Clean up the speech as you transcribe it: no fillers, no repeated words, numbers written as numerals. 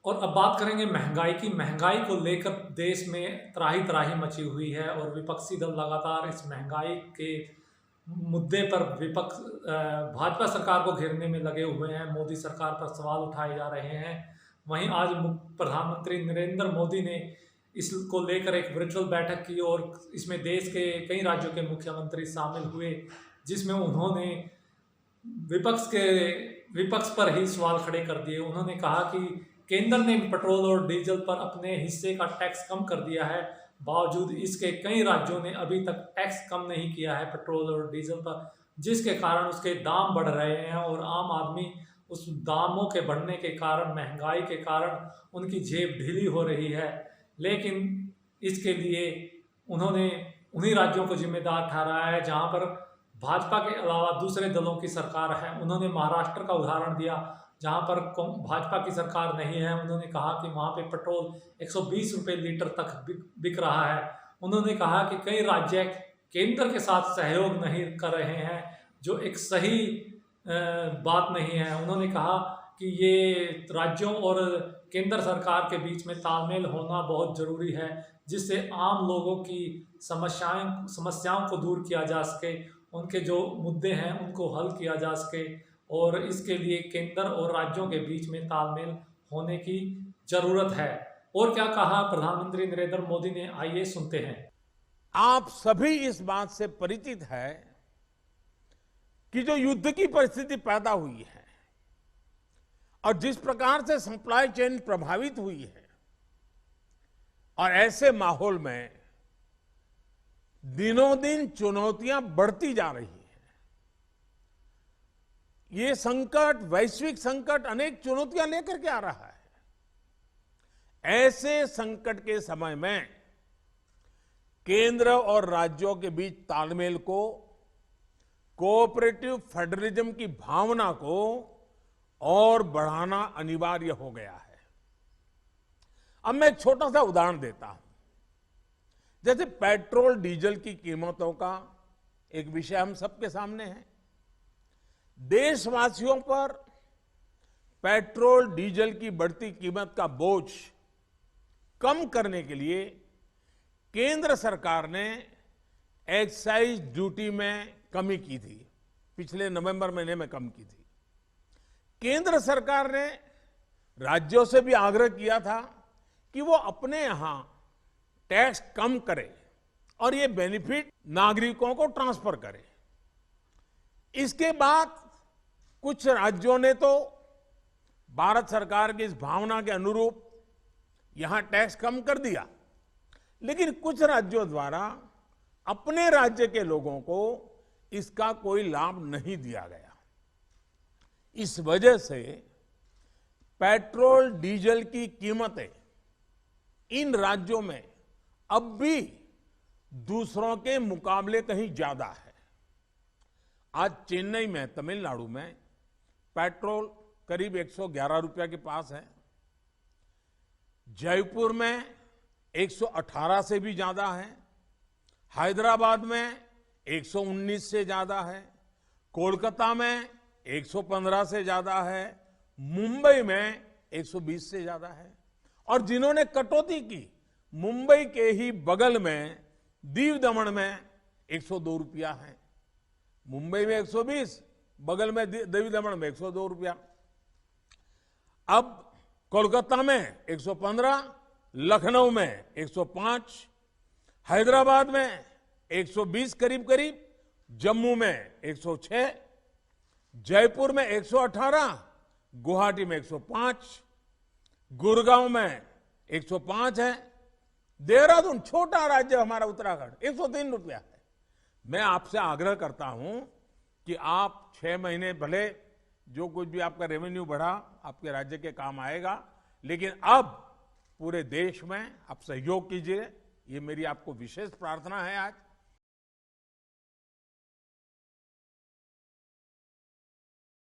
और अब बात करेंगे महंगाई की। महंगाई को लेकर देश में त्राही त्राही मची हुई है और विपक्षी दल लगातार इस महंगाई के मुद्दे पर भाजपा सरकार को घेरने में लगे हुए हैं। मोदी सरकार पर सवाल उठाए जा रहे हैं। वहीं आज प्रधानमंत्री नरेंद्र मोदी ने इसको लेकर एक वर्चुअल बैठक की और इसमें देश के कई राज्यों के मुख्यमंत्री शामिल हुए, जिसमें उन्होंने विपक्ष पर ही सवाल खड़े कर दिए। उन्होंने कहा कि केंद्र ने पेट्रोल और डीजल पर अपने हिस्से का टैक्स कम कर दिया है, बावजूद इसके कई राज्यों ने अभी तक टैक्स कम नहीं किया है पेट्रोल और डीजल पर, जिसके कारण उसके दाम बढ़ रहे हैं और आम आदमी उस दामों के बढ़ने के कारण, महंगाई के कारण उनकी जेब ढीली हो रही है। लेकिन इसके लिए उन्होंने उन्हीं राज्यों को जिम्मेदार ठहराया है जहां पर भाजपा के अलावा दूसरे दलों की सरकार है। उन्होंने महाराष्ट्र का उदाहरण दिया जहां पर भाजपा की सरकार नहीं है। उन्होंने कहा कि वहां पे पेट्रोल 120 रुपये लीटर तक बिक रहा है। उन्होंने कहा कि कई राज्य केंद्र के साथ सहयोग नहीं कर रहे हैं, जो एक सही बात नहीं है। उन्होंने कहा कि ये राज्यों और केंद्र सरकार के बीच में तालमेल होना बहुत ज़रूरी है, जिससे आम लोगों की समस्याओं को दूर किया जा सके, उनके जो मुद्दे हैं उनको हल किया जा सके, और इसके लिए केंद्र और राज्यों के बीच में तालमेल होने की ज़रूरत है। और क्या कहा प्रधानमंत्री नरेंद्र मोदी ने, आइए सुनते हैं। आप सभी इस बात से परिचित है कि जो युद्ध की परिस्थिति पैदा हुई है और जिस प्रकार से सप्लाई चेन प्रभावित हुई है, और ऐसे माहौल में दिनों दिन चुनौतियां बढ़ती जा रही हैं। ये संकट, वैश्विक संकट, अनेक चुनौतियां लेकर के आ रहा है। ऐसे संकट के समय में केंद्र और राज्यों के बीच तालमेल को, कोऑपरेटिव फेडरलिज्म की भावना को और बढ़ाना अनिवार्य हो गया है। अब मैं एक छोटा सा उदाहरण देता हूं। जैसे पेट्रोल डीजल की कीमतों का एक विषय हम सबके सामने है। देशवासियों पर पेट्रोल डीजल की बढ़ती कीमत का बोझ कम करने के लिए केंद्र सरकार ने एक्साइज ड्यूटी में कमी की थी। पिछले नवंबर महीने में कम की थी। केंद्र सरकार ने राज्यों से भी आग्रह किया था कि वो अपने यहां टैक्स कम करे और ये बेनिफिट नागरिकों को ट्रांसफर करे। इसके बाद कुछ राज्यों ने तो भारत सरकार की इस भावना के अनुरूप यहां टैक्स कम कर दिया, लेकिन कुछ राज्यों द्वारा अपने राज्य के लोगों को इसका कोई लाभ नहीं दिया गया। इस वजह से पेट्रोल डीजल की कीमतें इन राज्यों में अब भी दूसरों के मुकाबले कहीं ज्यादा है। आज चेन्नई में, तमिलनाडु में पेट्रोल करीब 111 रुपया के पास है। जयपुर में 118 से भी ज्यादा है। हैदराबाद में 119 से ज्यादा है। कोलकाता में 115 से ज्यादा है। मुंबई में 120 से ज्यादा है। और जिन्होंने कटौती की, मुंबई के ही बगल में दीव दमन में 102 रुपया है। मुंबई में 120, बगल में दीव दमन में 102 रुपया। अब कोलकाता में 115, लखनऊ में 105, हैदराबाद में 120 करीब करीब, जम्मू में 106, जयपुर में 118, गुवाहाटी में 105, गुड़गांव में 105 है। देहरादून, छोटा राज्य हमारा उत्तराखंड, 103 रुपया है। मैं आपसे आग्रह करता हूं कि आप 6 महीने भले जो कुछ भी आपका रेवेन्यू बढ़ा आपके राज्य के काम आएगा, लेकिन अब पूरे देश में आप सहयोग कीजिए। ये मेरी आपको विशेष प्रार्थना है आज।